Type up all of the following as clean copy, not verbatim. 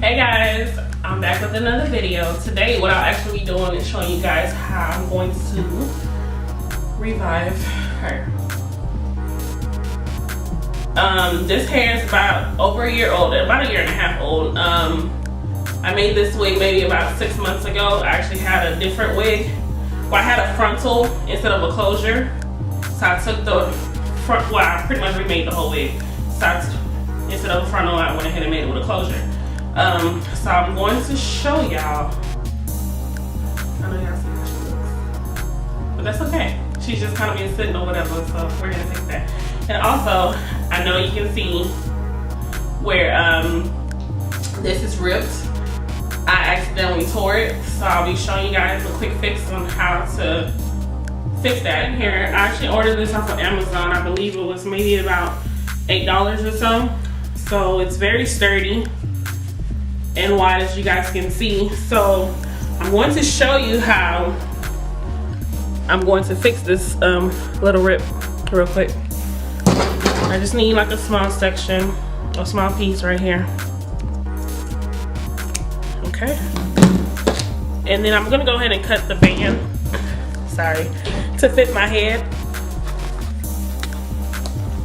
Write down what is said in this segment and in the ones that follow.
Hey guys, I'm back with another video. Today what I'll actually be doing is showing you guys how I'm going to revive her. This hair is about over a year old, about a year and a half old. I made this wig maybe about 6 months ago. I actually had a different wig. Well, I had a frontal instead of a closure. So I took the front, well, I pretty much remade the whole wig. So instead of a frontal, I went ahead and made it with a closure. So I'm going to show y'all. I know y'all see how she looks, but that's okay. She's just kind of been sitting or whatever, so we're gonna fix that. And also, I know you can see where this is ripped. I accidentally tore it, so I'll be showing you guys a quick fix on how to fix that. Here, I actually ordered this off of Amazon. I believe it was maybe about $8 or so. So it's very sturdy and wide, as you guys can see. So I'm going to show you how I'm going to fix this little rip real quick. I just need like a small section, a small piece right here. Okay. And then I'm gonna go ahead and cut the band, sorry, to fit my head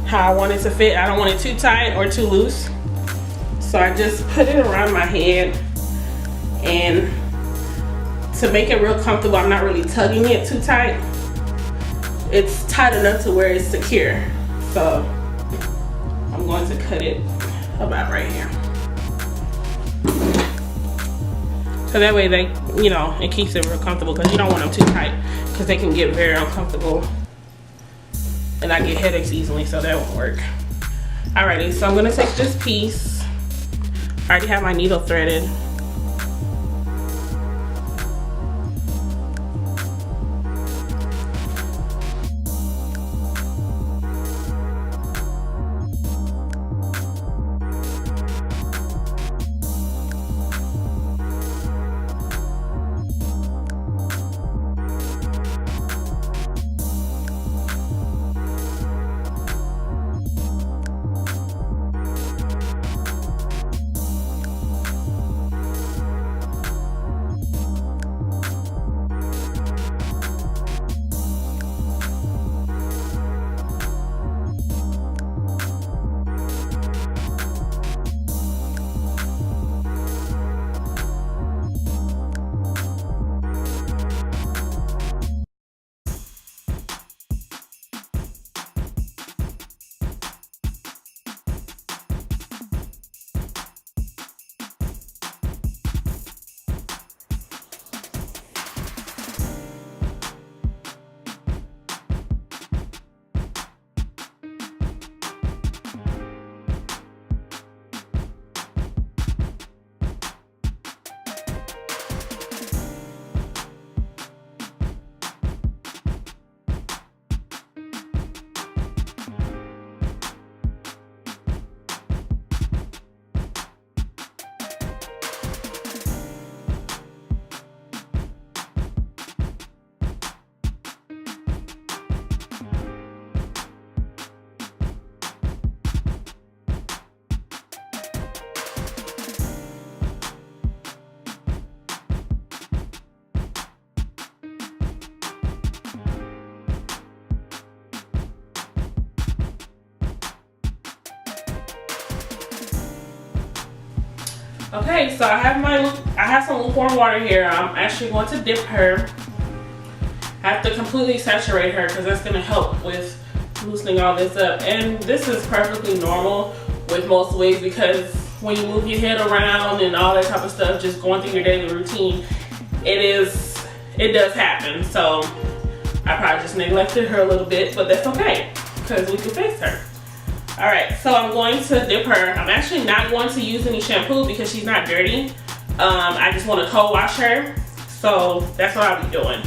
how I want it to fit. I don't want it too tight or too loose. So I just put it around my head, and to make it real comfortable, I'm not really tugging it too tight. It's tight enough to where it's secure. So I'm going to cut it about right here. So that way they, you know, it keeps it real comfortable, because you don't want them too tight because they can get very uncomfortable and I get headaches easily, so that won't work. Alrighty, so I'm gonna take this piece. I already have my needle threaded. Okay, so I have some lukewarm water here. I'm actually going to dip her. I have to completely saturate her because that's going to help with loosening all this up. And this is perfectly normal with most wigs, because when you move your head around and all that type of stuff, just going through your daily routine, it does happen. So I probably just neglected her a little bit, but that's okay because we can fix her. Alright, so I'm going to dip her. I'm actually not going to use any shampoo because she's not dirty. I just want to co-wash her. So that's what I'll be doing.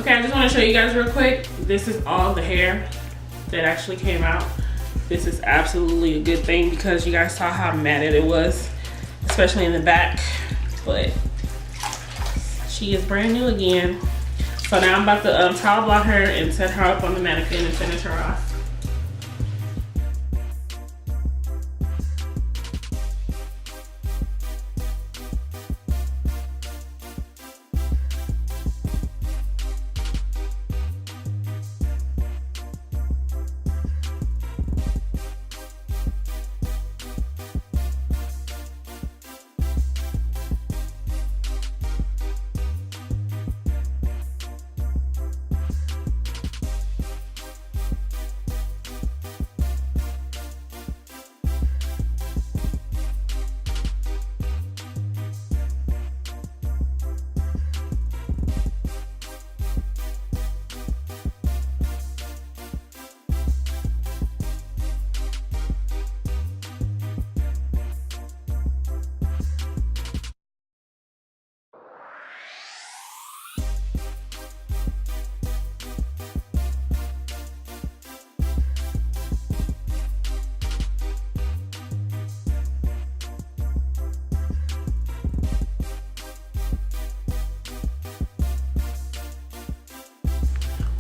Okay, I just want to show you guys real quick. This is all the hair that actually came out. This is absolutely a good thing because you guys saw how matted it was, especially in the back. But she is brand new again. So now I'm about to towel block her and set her up on the mannequin and finish her off.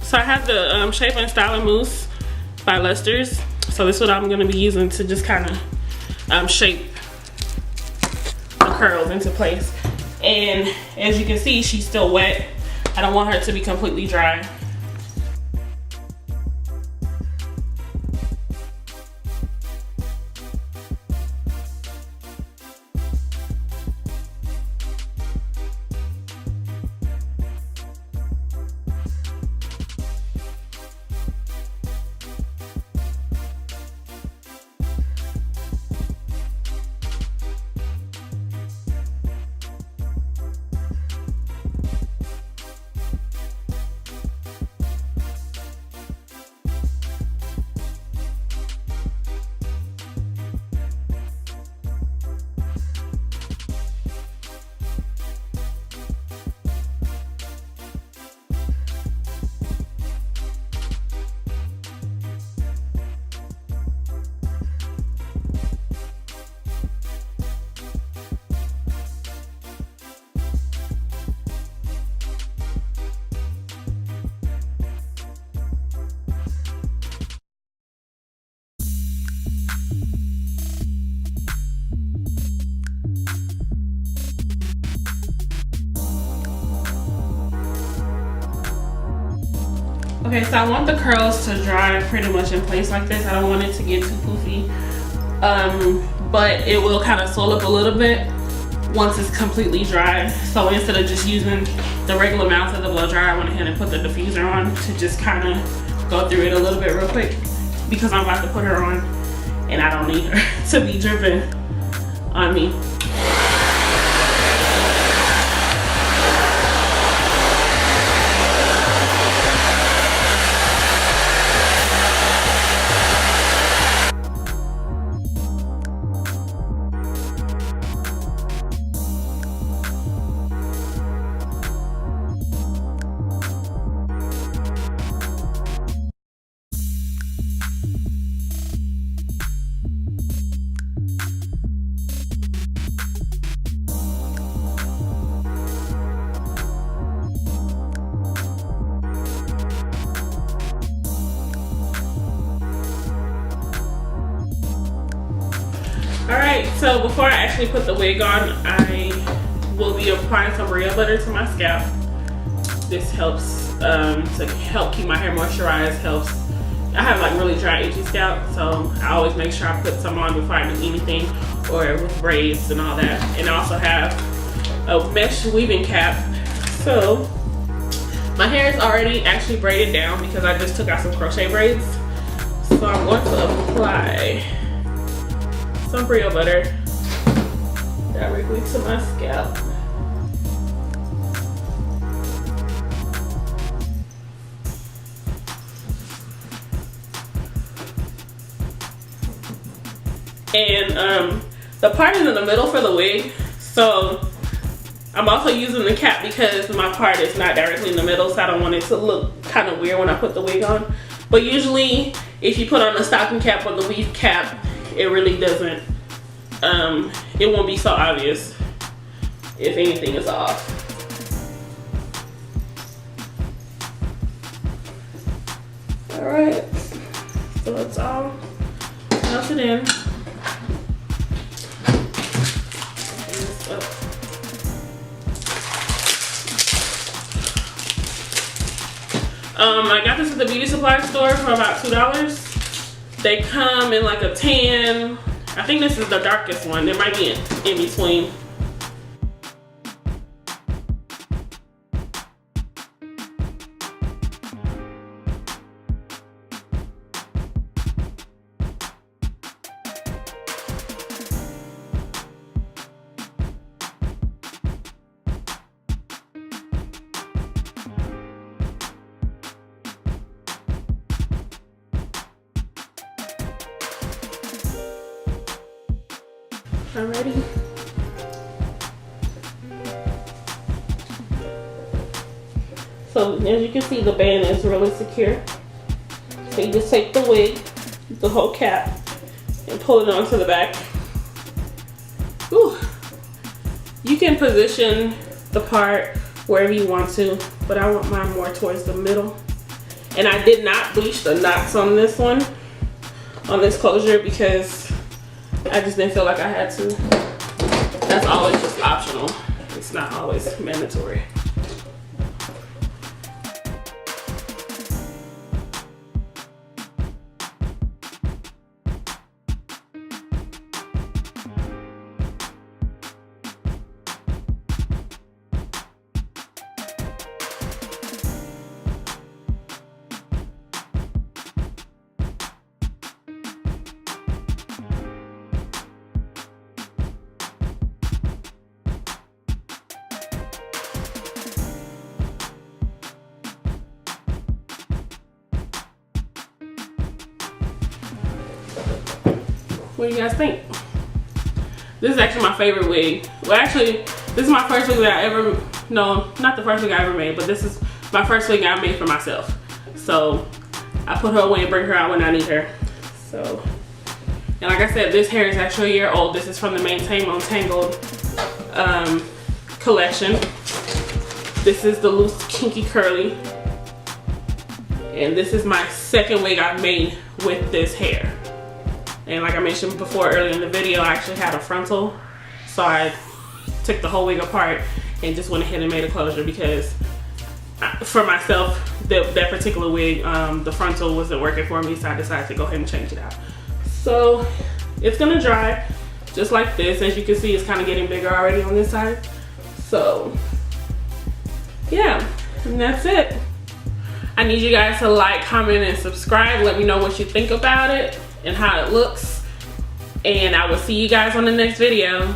So I have the Shape and Styling Mousse by LUSTER's. So this is what I'm gonna be using to just kind of shape the curls into place. And as you can see, she's still wet. I don't want her to be completely dry. Okay, so I want the curls to dry pretty much in place like this. I don't want it to get too poofy, but it will kind of swell up a little bit once it's completely dry. So instead of just using the regular amount of the blow dryer, I went ahead and put the diffuser on to just kind of go through it a little bit real quick because I'm about to put her on and I don't need her to be dripping on me. Alright, so before I actually put the wig on, I will be applying some real butter to my scalp. This helps to help keep my hair moisturized, I have like really dry, itchy scalp, so I always make sure I put some on before I do anything, or with braids and all that. And I also have a mesh weaving cap. So my hair is already actually braided down because I just took out some crochet braids. So I'm going to apply some Brio butter directly to my scalp. And the part is in the middle for the wig, so I'm also using the cap because my part is not directly in the middle, so I don't want it to look kind of weird when I put the wig on. But usually, if you put on the stocking cap or the weave cap, it really doesn't, it won't be so obvious if anything is off. All right, so it's all melted in. I got this at the beauty supply store for about $2. They come in like a tan. I think this is the darkest one. There might be in between. Alrighty. So as you can see, the band is really secure. So you just take the wig, the whole cap, and pull it onto the back. Whew. You can position the part wherever you want to, but I want mine more towards the middle. And I did not bleach the knots on this one, on this closure, because I just didn't feel like I had to. That's always just optional. It's not always mandatory. What do you guys think? This is actually my favorite wig. Well, actually, this is my first wig that I ever, no, not the first wig I ever made, but this is my first wig I made for myself. So I put her away and bring her out when I need her. So, and like I said, this hair is actually a year old. This is from the Maintain Untangled collection. This is the loose kinky curly. And this is my second wig I've made with this hair. And like I mentioned before earlier in the video, I actually had a frontal. So I took the whole wig apart and just went ahead and made a closure because for myself, that particular wig, the frontal wasn't working for me. So I decided to go ahead and change it out. So it's gonna dry just like this. As you can see, it's kind of getting bigger already on this side. So yeah, and that's it. I need you guys to like, comment, and subscribe. Let me know what you think about it and how it looks. And I will see you guys on the next video.